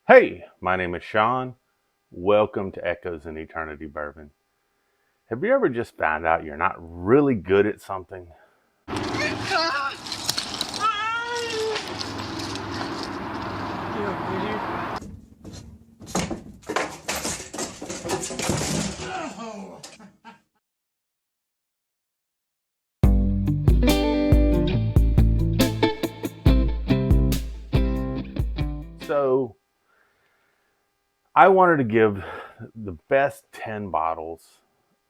Hey, my name is Sean. Welcome to Echoes in Eternity Bourbon. Have you ever just found out you're not really good at something? So, I wanted to give the best 10 bottles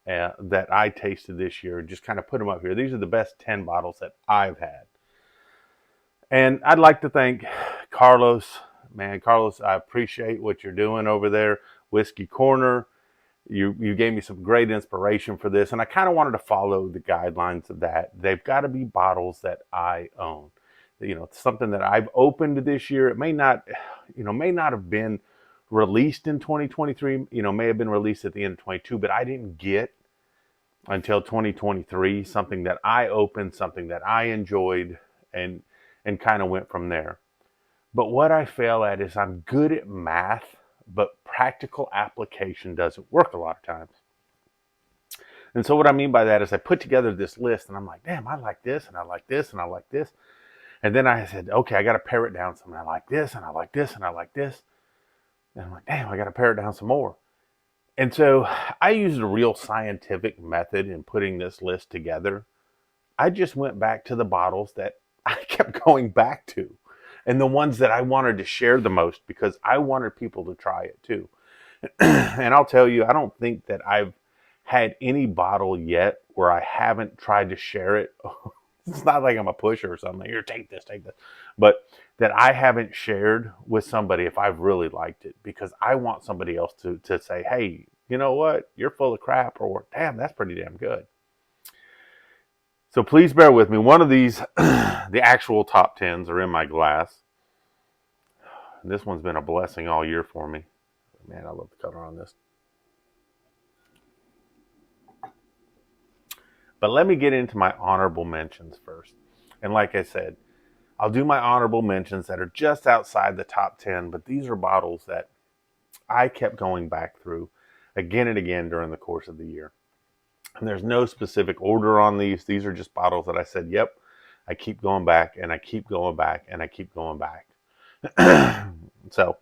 that I tasted this year, just kind of put them up here. These are the best 10 bottles that I've had. And I'd like to thank Carlos. Man, Carlos, I appreciate what you're doing over there. Whiskey Corner. You gave me some great inspiration for this, and I kind of wanted to follow the guidelines of that. They've got to be bottles that I own. Something that I've opened this year. It may not have been released in 2023. May have been released at the end of 22, but I didn't get until 2023 something that I opened, something that I enjoyed, and kind of went from there. But what I fail at is I'm good at math, but practical application doesn't work a lot of times. And so what I mean by that is I put together this list and I'm like, damn, I like this and I like this and I like this. And then I said, okay, I got to pare it down some. I like this and I like this and I like this. And I'm like, damn, I got to pare it down some more. And so I used a real scientific method in putting this list together. I just went back to the bottles that I kept going back to and the ones that I wanted to share the most because I wanted people to try it too. And I'll tell you, I don't think that I've had any bottle yet where I haven't tried to share it. It's not like I'm a pusher or something. Here, take this. But that I haven't shared with somebody if I've really liked it because I want somebody else to say, hey, you know what? You're full of crap, or damn, that's pretty damn good. So please bear with me. One of these, the actual top 10s are in my glass. This one's been a blessing all year for me. Man, I love the color on this. But let me get into my honorable mentions first. And like I said, I'll do my honorable mentions that are just outside the top 10, but these are bottles that I kept going back through again and again during the course of the year. And there's no specific order on these. These are just bottles that I said, yep, I keep going back and I keep going back and I keep going back. So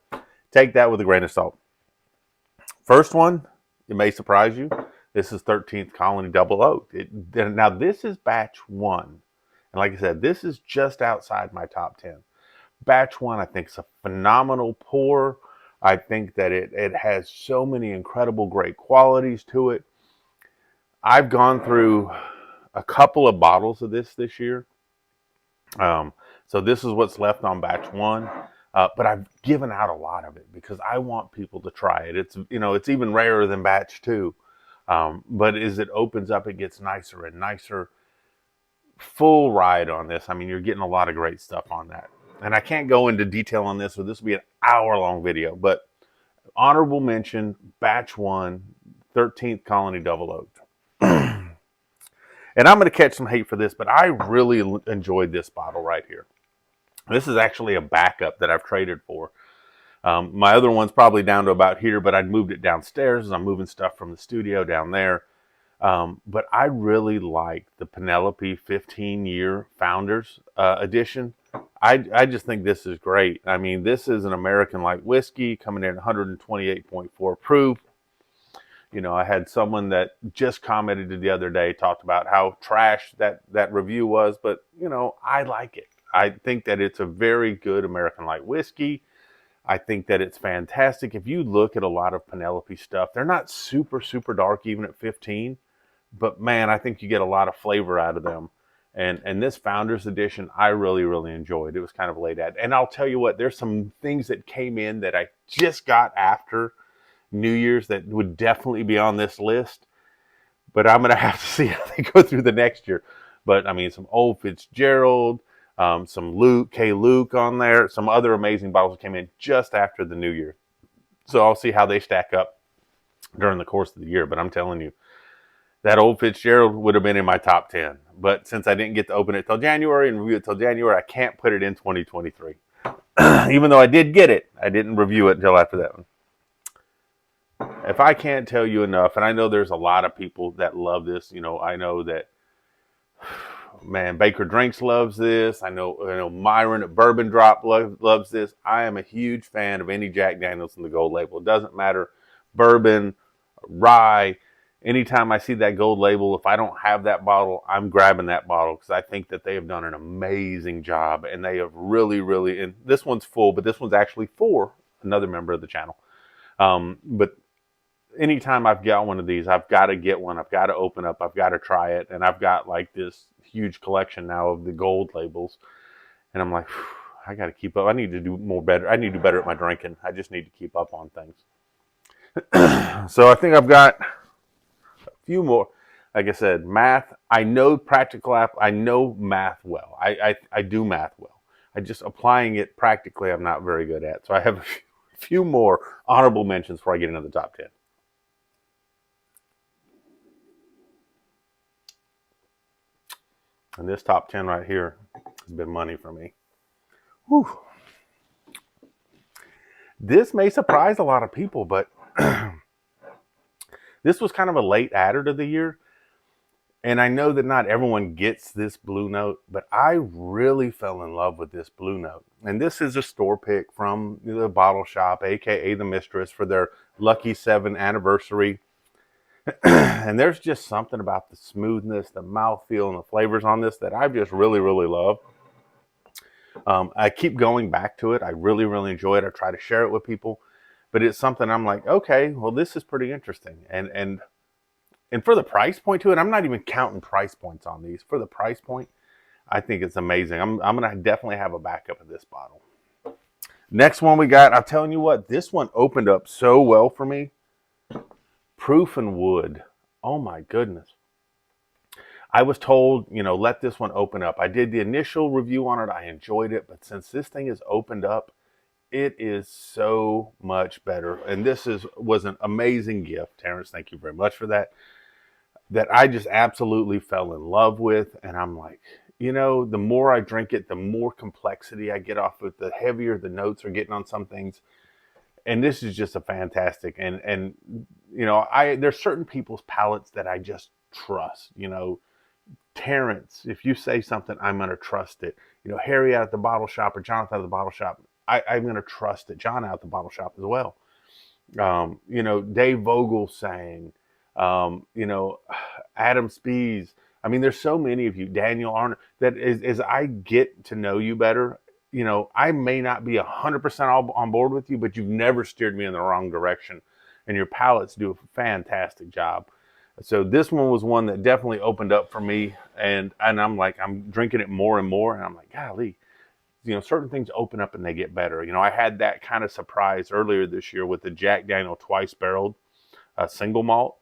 take that with a grain of salt. First one, it may surprise you. This is 13th Colony Double Oak. Now, this is batch one. And like I said, this is just outside my top 10. Batch one, I think, is a phenomenal pour. I think that it has so many incredible, great qualities to it. I've gone through a couple of bottles of this year. So this is what's left on batch one. But I've given out a lot of it because I want people to try it. It's even rarer than batch two. But as it opens up, it gets nicer and nicer. Full ride on this. I mean, you're getting a lot of great stuff on that. And I can't go into detail on this, so this will be an hour-long video. But honorable mention, batch one, 13th Colony Double Oak. And I'm going to catch some hate for this, but I really enjoyed this bottle right here. This is actually a backup that I've traded for. My other one's probably down to about here, but I'd moved it downstairs as I'm moving stuff from the studio down there. But I really like the Penelope 15-year Founders edition. I just think this is great. I mean, this is an American light whiskey coming in at 128.4 proof. I had someone that just commented the other day, talked about how trash that review was, but, I like it. I think that it's a very good American light whiskey. I think that it's fantastic. If you look at a lot of Penelope stuff, they're not super, super dark even at 15, but man, I think you get a lot of flavor out of them. And this Founders Edition, I really, really enjoyed. It was kind of late at. And I'll tell you what, there's some things that came in that I just got after New Year's that would definitely be on this list, but I'm going to have to see how they go through the next year. But I mean, some Old Fitzgerald, some Luke on there, some other amazing bottles came in just after the New Year. So I'll see how they stack up during the course of the year. But I'm telling you, that Old Fitzgerald would have been in my top 10. But since I didn't get to open it till January and review it till January, I can't put it in 2023. Even though I did get it, I didn't review it until after that one. If I can't tell you enough, and I know there's a lot of people that love this, I know that, man, Baker Drinks loves this. I know Myron at Bourbon Drop loves this. I am a huge fan of any Jack Daniels in the gold label. It doesn't matter, bourbon, rye. Anytime I see that gold label, if I don't have that bottle, I'm grabbing that bottle because I think that they have done an amazing job, and they have really, really. And this one's full, but this one's actually for another member of the channel. But anytime I've got one of these, I've got to get one. I've got to open up. I've got to try it, and I've got like this huge collection now of the gold labels, and I'm like, I got to keep up. I need to do better. I need to do better at my drinking. I just need to keep up on things. So I think I've got a few more. Like I said, math. I know I know math well. I do math well. I just applying it practically, I'm not very good at. So I have a few more honorable mentions before I get into the top 10. And this top 10 right here has been money for me. Whew. This may surprise a lot of people, but this was kind of a late adder to the year. And I know that not everyone gets this Blue Note, but I really fell in love with this Blue Note. And this is a store pick from the bottle shop, aka the Mistress, for their Lucky 7 anniversary. And there's just something about the smoothness, the mouthfeel, and the flavors on this that I just really, really love. I keep going back to it. I really, really enjoy it. I try to share it with people, but it's something I'm like, okay, well, this is pretty interesting. And for the price point to it, I'm not even counting price points on these. For the price point, I think it's amazing. I'm going to definitely have a backup of this bottle. Next one we got, I'm telling you what, this one opened up so well for me. Proof and Wood. Oh my goodness. I was told, let this one open up. I did the initial review on it. I enjoyed it. But since this thing has opened up, it is so much better. And this was an amazing gift. Terrence, thank you very much for that. That I just absolutely fell in love with. And I'm like, the more I drink it, the more complexity I get off of it, the heavier the notes are getting on some things. And this is just a fantastic, and there's certain people's palates that I just trust. Terrence, if you say something, I'm going to trust it. Harry out at the bottle shop or Jonathan at the bottle shop, I'm going to trust it. John out at the bottle shop as well. Dave Vogel saying, Adam Spees. I mean, there's so many of you, Daniel Arnold, that as I get to know you better, I may not be 100% on board with you, but you've never steered me in the wrong direction, and your palates do a fantastic job. So this one was one that definitely opened up for me, and I'm like, I'm drinking it more and more, and I'm like, golly, certain things open up and they get better. I had that kind of surprise earlier this year with the Jack Daniel twice barreled single malt.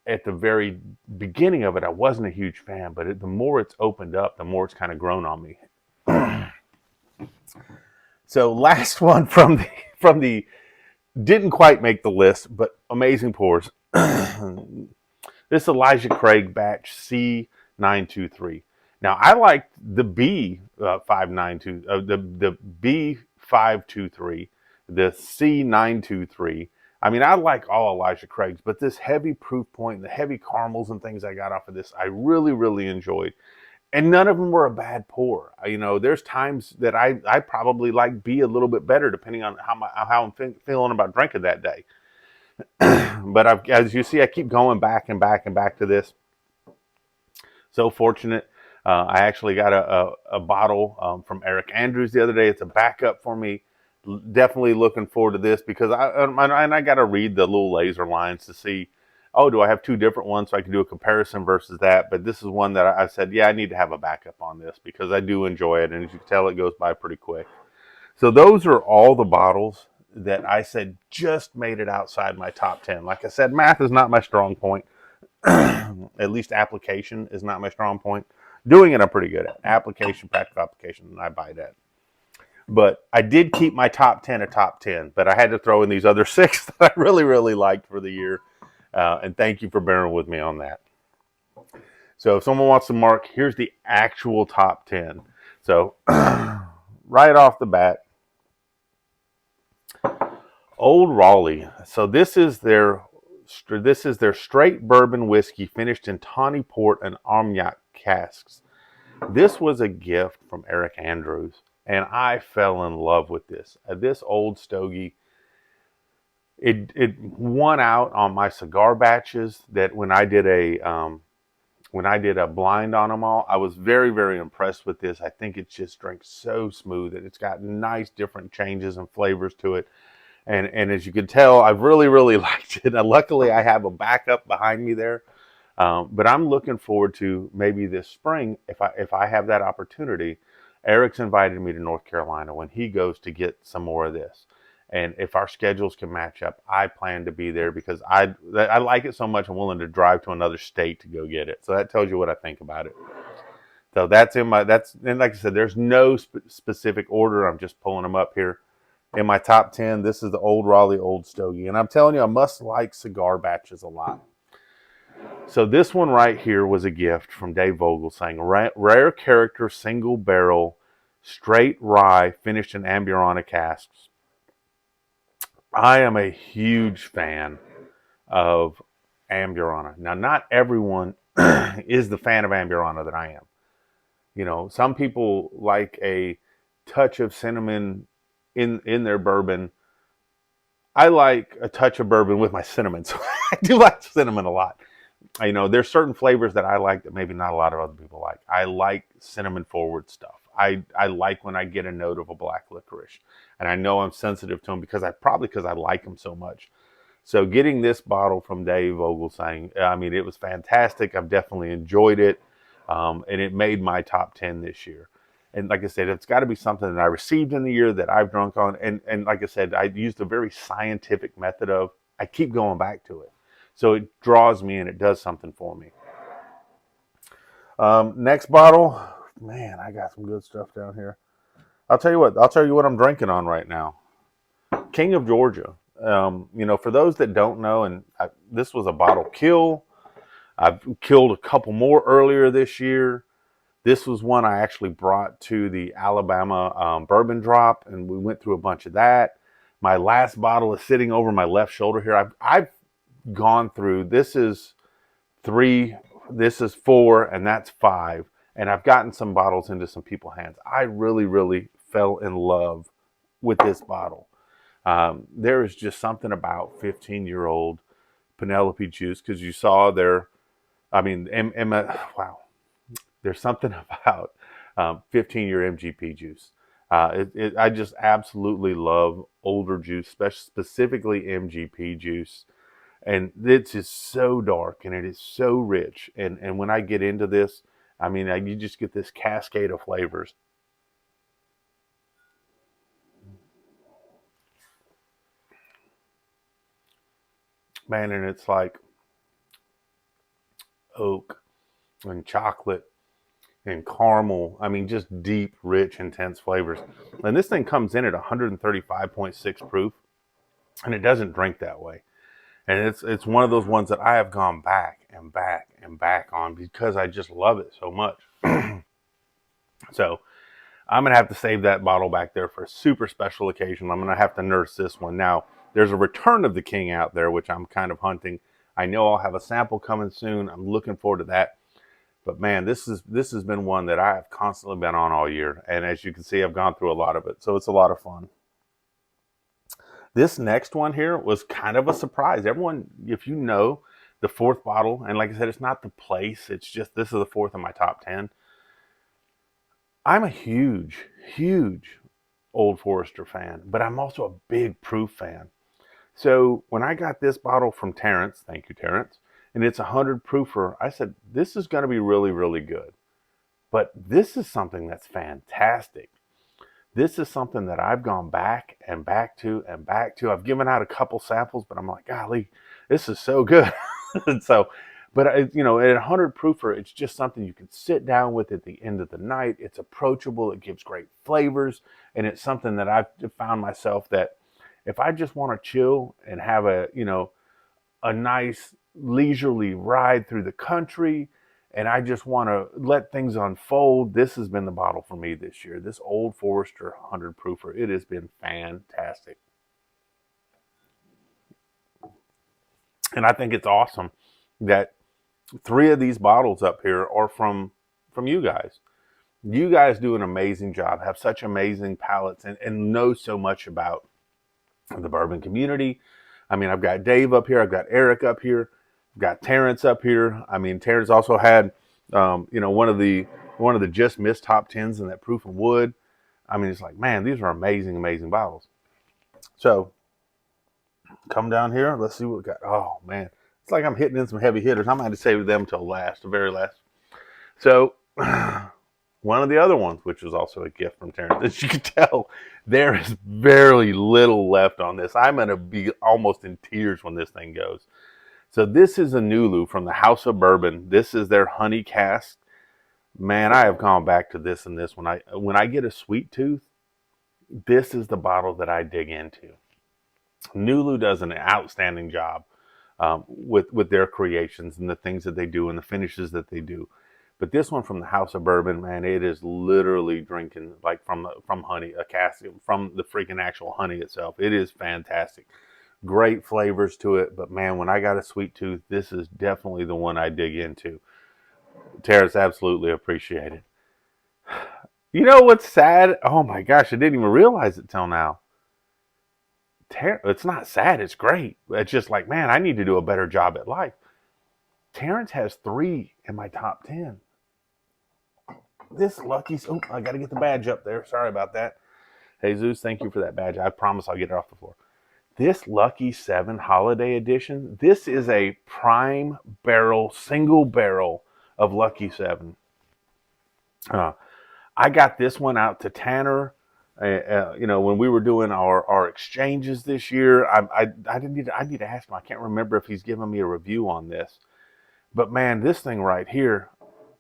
At the very beginning of it, I wasn't a huge fan, but the more it's opened up, the more it's kind of grown on me. So last one from the didn't quite make the list, but amazing pours. This Elijah Craig batch C923. Now I liked the B592, the B523, the C923. I mean, I like all Elijah Craig's, but this heavy proof point, the heavy caramels and things I got off of this, I really, really enjoyed. And none of them were a bad pour. There's times that I probably like B a little bit better depending on how I'm feeling about drinking that day. But as you see, I keep going back and back and back to this. So fortunate. I actually got a bottle from Eric Andrews the other day. It's a backup for me. Definitely looking forward to this because I got to read the little laser lines to see, do I have two different ones so I can do a comparison versus that? But this is one that I said, I need to have a backup on this because I do enjoy it. And as you can tell, it goes by pretty quick. So those are all the bottles that I said just made it outside my top 10. Like I said, math is not my strong point. At least application is not my strong point. Doing it, I'm pretty good at. Application, practical application, I buy that. But I did keep my top 10 a top 10. But I had to throw in these other 6 that I really, really liked for the year. And thank you for bearing with me on that. So if someone wants to mark, here's the actual top 10. So right off the bat, Old Raleigh. So this is their straight bourbon whiskey finished in tawny port and armagnac casks. This was a gift from Eric Andrews, and I fell in love with this. This old stogie, it won out on my cigar batches. That when I did a blind on them all, I was very, very impressed with this. I think it just drinks so smooth, and it's got nice different changes and flavors to it. And as you can tell, I've really, really liked it. And luckily, I have a backup behind me there. But I'm looking forward to maybe this spring, if I have that opportunity. Eric's invited me to North Carolina when he goes to get some more of this. And if our schedules can match up, I plan to be there because I like it so much. I'm willing to drive to another state to go get it. So that tells you what I think about it. So and like I said, there's no specific order. I'm just pulling them up here. In my top 10, this is the Old Raleigh Old Stogie. And I'm telling you, I must like cigar batches a lot. So this one right here was a gift from Dave Vogel saying, rare character, single barrel, straight rye, finished in Amburana casks. I am a huge fan of Amburana. Now, not everyone is the fan of Amburana that I am. You know, some people like a touch of cinnamon in their bourbon. I like a touch of bourbon with my cinnamon, so I do like cinnamon a lot. You know, there's certain flavors that I like that maybe not a lot of other people like. I like cinnamon forward stuff. I like when I get a note of a black licorice, and I know I'm sensitive to them because I like them so much. So getting this bottle from Dave Vogelsang, I mean, it was fantastic. I've definitely enjoyed it, and it made my top 10 this year. And like I said, it's got to be something that I received in the year that I've drunk on. And like I said, I used a very scientific method of, I keep going back to it. So it draws me and it does something for me. Next bottle, man, I got some good stuff down here. I'll tell you what I'm drinking on right now. King of Georgia. For those that don't know, this was a bottle kill. I've killed a couple more earlier this year. This was one I actually brought to the Alabama bourbon drop, and we went through a bunch of that. My last bottle is sitting over my left shoulder here. I've gone through, this is 3, this is 4, and that's 5. And I've gotten some bottles into some people's hands. I really, really fell in love with this bottle. There is just something about 15-year-old Penelope juice, because you saw there, I mean, wow. There's something about 15-year MGP juice. I just absolutely love older juice, specifically MGP juice. And it's just so dark and it is so rich. And when I get into this, I mean, you just get this cascade of flavors. Man, and it's like oak and chocolate and caramel. I mean, just deep, rich, intense flavors. And this thing comes in at 135.6 proof, and it doesn't drink that way. And it's one of those ones that I have gone back and back and back on because I just love it so much. So I'm gonna have to save that bottle back there for a super special occasion. I'm gonna have to nurse this one. Now, there's a return of the King out there, which I'm kind of hunting. I know I'll have a sample coming soon. I'm looking forward to that. But man, this has been one that I have constantly been on all year. And as you can see, I've gone through a lot of it. So it's a lot of fun. This next one here was kind of a surprise. Everyone, if you know the fourth bottle, and like I said, it's not the place, it's just this is the fourth in my top 10. I'm a huge, huge Old Forester fan, but I'm also a big proof fan. So when I got this bottle from Terrence, thank you, Terrence, and it's 100 proofer, I said, this is going to be really, really good. But this is something that's fantastic. This is something that I've gone back and back to and back to. I've given out a couple samples, but I'm like, golly, this is so good. And so, but at 100 proofer, it's just something you can sit down with at the end of the night. It's approachable. It gives great flavors. And it's something that I've found myself that if I just want to chill and have a nice leisurely ride through the country, and I just want to let things unfold, this has been the bottle for me this year. This Old Forester 100 proofer, it has been fantastic. And I think it's awesome that 3 of these bottles up here are from you guys. You guys do an amazing job, have such amazing palates, and know so much about the bourbon community. I mean, I've got Dave up here, I've got Eric up here, I've got Terrence up here. I mean, Terrence also had, one of the just missed top tens in that proof and wood. I mean, it's like, man, these are amazing, amazing bottles. So come down here, let's see what we got. Oh man, it's like I'm hitting in some heavy hitters. I might have to save them till last, the very last. So one of the other ones, which was also a gift from Terrence, as you can tell, there is very little left on this. I'm going to be almost in tears when this thing goes. So this is a Nulu from the House of Bourbon. This is their honey cask. Man, I have gone back to this and this. When I get a sweet tooth, this is the bottle that I dig into. Nulu does an outstanding job with their creations and the things that they do and the finishes that they do. But this one from the House of Bourbon, man, it is literally drinking like from honey, a cask from the freaking actual honey itself. It is fantastic. Great flavors to it. But man, when I got a sweet tooth, this is definitely the one I dig into. Terrace, absolutely appreciate it. You know what's sad? Oh my gosh, I didn't even realize it till now. It's not sad, it's great. It's just like, man, I need to do a better job at life. Terrence has 3 in my top 10. This lucky, oh, I got to get the badge up there. Sorry about that. Jesus, thank you for that badge. I promise I'll get it off the floor. This Lucky 7 Holiday Edition, this is a prime barrel, single barrel of Lucky 7. I got this one out to Tanner. When we were doing our exchanges this year, I need to ask him. I can't remember if he's given me a review on this. But man, this thing right here,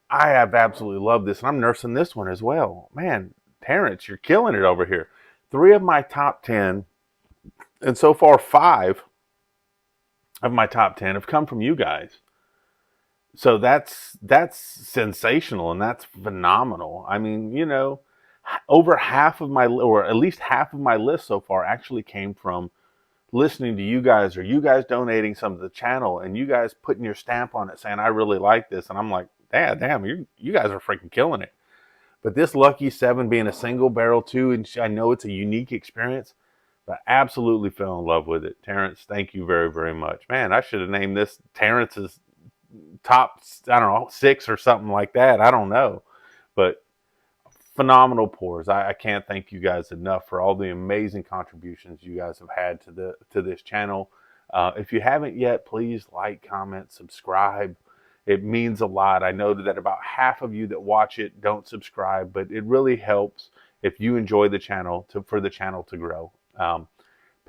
I have absolutely loved this, and I'm nursing this one as well. Man, Terrence, you're killing it over here. 3 of my top 10, and so far 5 of my top 10 have come from you guys. So that's sensational, and that's phenomenal. I mean, over half of my, or at least half of my list so far actually came from listening to you guys, or you guys donating some to the channel, and you guys putting your stamp on it saying, I really like this. And I'm like, damn, you guys are freaking killing it. But this Lucky 7 being a single barrel too, and I know it's a unique experience, but I absolutely fell in love with it. Terrence, thank you very, very much. Man, I should have named this Terrence's top, I don't know, 6 or something like that. I don't know. But phenomenal pours. I can't thank you guys enough for all the amazing contributions you guys have had to this channel. If you haven't yet, please like, comment, subscribe. It means a lot. I know that about half of you that watch it don't subscribe, but it really helps if you enjoy the channel for the channel to grow.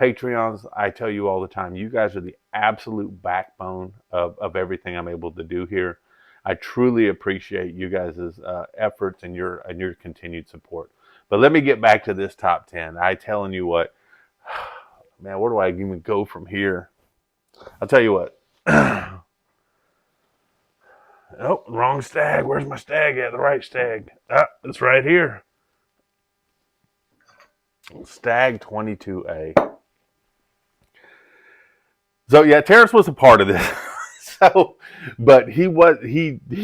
Patreons, I tell you all the time, you guys are the absolute backbone of everything I'm able to do here. I truly appreciate you guys' efforts and your continued support. But let me get back to this top 10. I telling you what, man, where do I even go from here? I'll tell you what. Oh, wrong stag. Where's my stag at? The right stag. Ah, it's right here. Stag 22A. So yeah, Terrence was a part of this. But he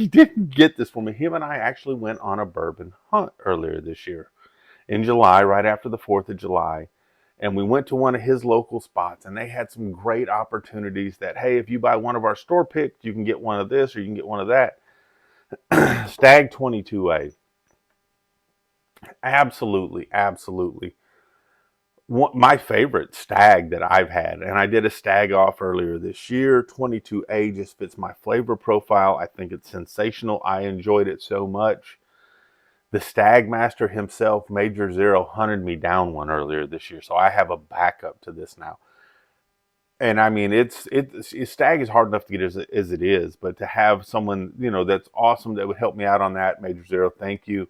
didn't get this for me. Him and I actually went on a bourbon hunt earlier this year in July, right after the 4th of July. And we went to one of his local spots, and they had some great opportunities that, hey, if you buy one of our store picks, you can get one of this or you can get one of that. Stag 22A. Absolutely, absolutely. My favorite stag that I've had, and I did a stag off earlier this year. 22A just fits my flavor profile. I think it's sensational. I enjoyed it so much. The Stag Master himself, Major Zero, hunted me down one earlier this year, so I have a backup to this now. And I mean, stag is hard enough to get as it is, but to have someone that's awesome that would help me out on that, Major Zero, thank you.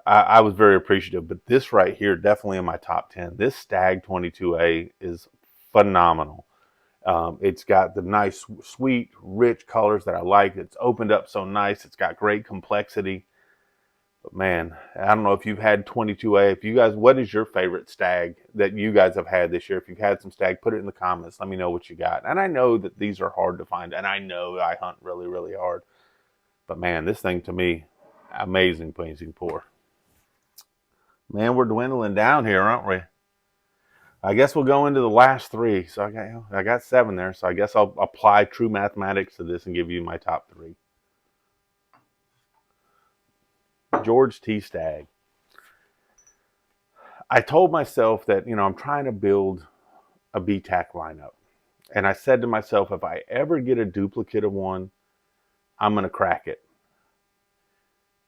I was very appreciative. But this right here, definitely in my top 10. This Stag 22A is phenomenal. It's got the nice, sweet, rich colors that I like. It's opened up so nice. It's got great complexity. But man, I don't know if you've had 22A. If you guys, what is your favorite stag that you guys have had this year? If you've had some stag, put it in the comments. Let me know what you got. And I know that these are hard to find, and I know I hunt really, really hard. But man, this thing to me, amazing, amazing pour. Man, we're dwindling down here, aren't we? I guess we'll go into the last three. So I got 7 there. So I guess I'll apply true mathematics to this and give you my top 3. George T. Stagg. I told myself that, I'm trying to build a BTAC lineup. And I said to myself, if I ever get a duplicate of one, I'm going to crack it.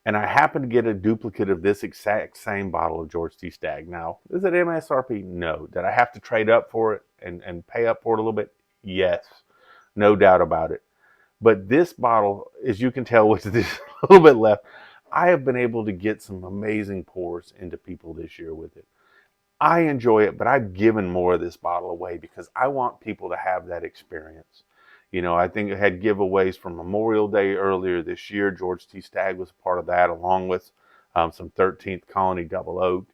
And I happened to get a duplicate of this exact same bottle of George T. Stagg. Now, is it MSRP? No. Did I have to trade up for it and pay up for it a little bit? Yes. No doubt about it. But this bottle, as you can tell with this a little bit left, I have been able to get some amazing pours into people this year with it. I enjoy it, but I've given more of this bottle away because I want people to have that experience. I think I had giveaways for Memorial Day earlier this year. George T. Stagg was a part of that, along with some 13th Colony Double Oak,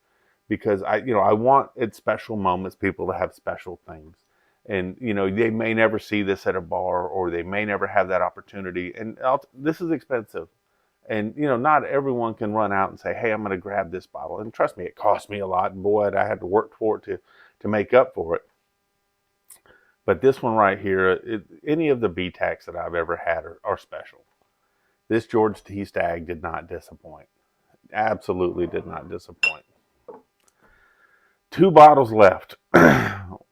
because I want at special moments people to have special things. And, they may never see this at a bar, or they may never have that opportunity. And this is expensive. And, not everyone can run out and say, hey, I'm going to grab this bottle. And trust me, it cost me a lot. And boy, I had to work for it to make up for it. But this one right here, any of the BTACs that I've ever had are special. This George T. Stagg did not disappoint. Absolutely did not disappoint. 2 bottles left.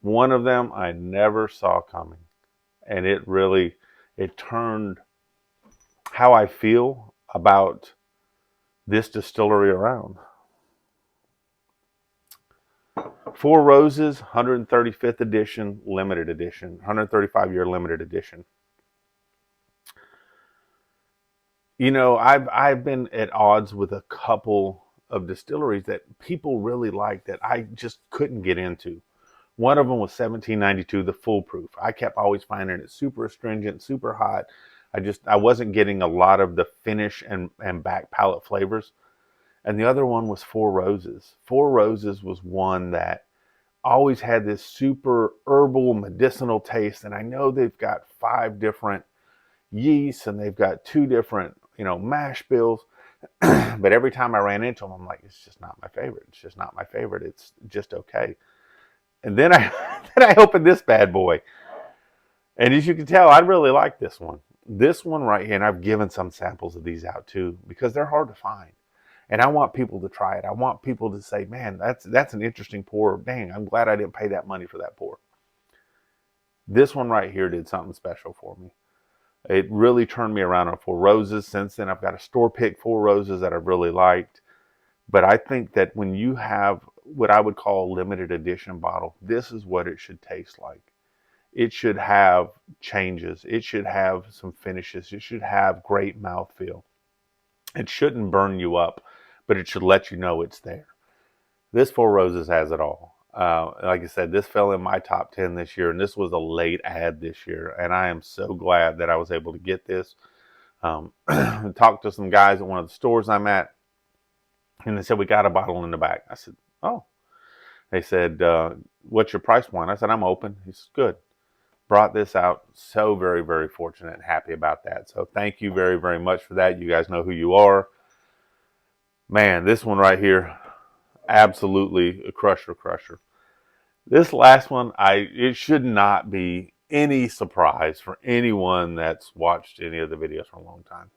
One of them I never saw coming. And it turned how I feel about this distillery around. Four Roses, 135th edition, limited edition, 135-year limited edition. I've been at odds with a couple of distilleries that people really like that I just couldn't get into. One of them was 1792, the Full Proof. I kept always finding it super astringent, super hot. I wasn't getting a lot of the finish and back palate flavors. And the other one was Four Roses. Four Roses was one that always had this super herbal, medicinal taste. And I know they've got 5 different yeasts and they've got 2 different, mash bills. But every time I ran into them, I'm like, it's just not my favorite. It's just not my favorite. It's just okay. And then I opened this bad boy. And as you can tell, I really like this one. This one right here, and I've given some samples of these out too, because they're hard to find. And I want people to try it. I want people to say, man, that's an interesting pour. Dang, I'm glad I didn't pay that money for that pour. This one right here did something special for me. It really turned me around on Four Roses. Since then, I've got a store pick Four Roses that I've really liked. But I think that when you have what I would call a limited edition bottle, this is what it should taste like. It should have changes. It should have some finishes. It should have great mouthfeel. It shouldn't burn you up, but it should let you know it's there. This Four Roses has it all. Like I said, this fell in my top 10 this year, and this was a late ad this year. And I am so glad that I was able to get this. Talked to some guys at one of the stores I'm at, and they said, we got a bottle in the back. I said, oh. They said, what's your price point? I said, I'm open. He said, good. Brought this out. So very, very fortunate and happy about that. So thank you very, very much for that. You guys know who you are. Man, this one right here, absolutely a crusher. This last one, it should not be any surprise for anyone that's watched any of the videos for a long time.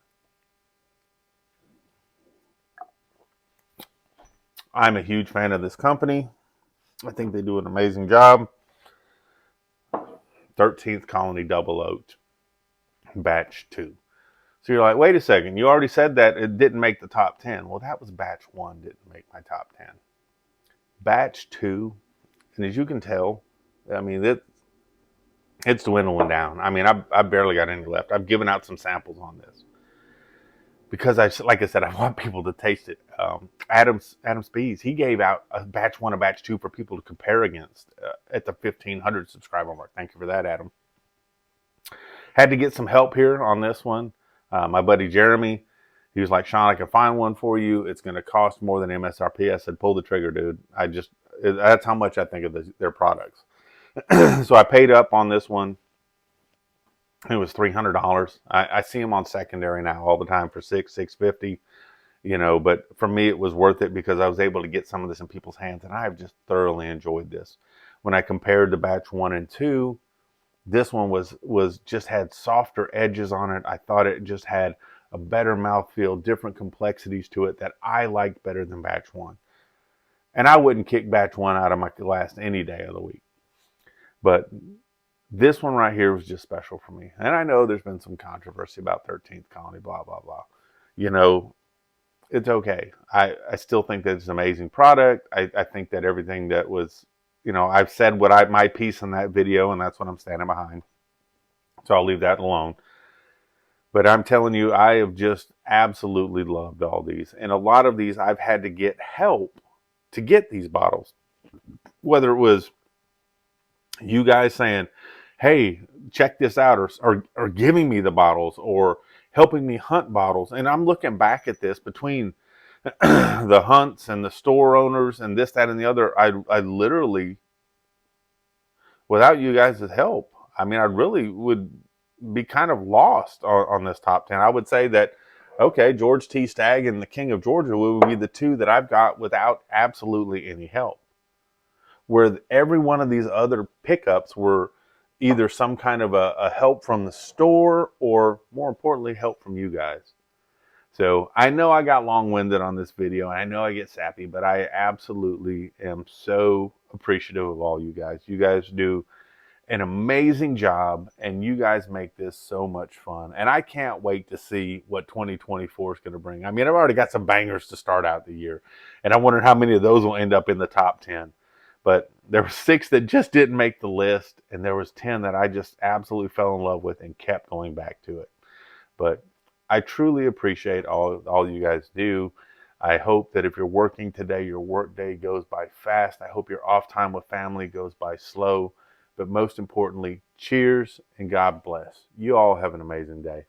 I'm a huge fan of this company. I think they do an amazing job. 13th Colony Double Oaked, batch 2. So you're like, wait a second, you already said that it didn't make the top 10. Well, that was batch 1, didn't make my top 10. Batch 2, and as you can tell, I mean, it's dwindling down. I mean, I barely got any left. I've given out some samples on this. Because like I said, I want people to taste it. Adam Spees, he gave out a batch 1, a batch 2 for people to compare against at the 1,500 subscriber mark. Thank you for that, Adam. Had to get some help here on this one. My buddy Jeremy, He was like, Sean, I can find one for you. It's going to cost more than MSRP. I said, pull the trigger, dude. That's how much I think of their products. So I paid up on this one. It was $300. I see them on secondary now all the time for $650. But for me, it was worth it because I was able to get some of this in people's hands, and I have just thoroughly enjoyed this. When I compared to batch 1 and 2, this one was just had softer edges on it. I thought it just had a better mouthfeel, different complexities to it that I liked better than batch 1. And I wouldn't kick batch 1 out of my glass any day of the week. But this one right here was just special for me. And I know there's been some controversy about 13th Colony, blah, blah, blah. It's okay. I still think that it's an amazing product. I think that everything that was, I've said my piece in that video, and that's what I'm standing behind. So I'll leave that alone. But I'm telling you, I have just absolutely loved all these. And a lot of these, I've had to get help to get these bottles. Whether it was you guys saying, hey, check this out, or giving me the bottles, or helping me hunt bottles. And I'm looking back at this between the hunts and the store owners and this, that, and the other. I literally, without you guys' help, I really would be kind of lost on this top 10. I would say that, okay, George T. Stagg and the King of Georgia would be the two that I've got without absolutely any help. Where every one of these other pickups were either some kind of a help from the store or, more importantly, help from you guys. So I know I got long-winded on this video. I know I get sappy, but I absolutely am so appreciative of all you guys. You guys do an amazing job, and you guys make this so much fun. And I can't wait to see what 2024 is going to bring. I've already got some bangers to start out the year, and I wonder how many of those will end up in the top 10. But there were 6 that just didn't make the list, and there was 10 that I just absolutely fell in love with and kept going back to it. But I truly appreciate all you guys do. I hope that if you're working today, your work day goes by fast. I hope your off time with family goes by slow. But most importantly, cheers and God bless. You all have an amazing day.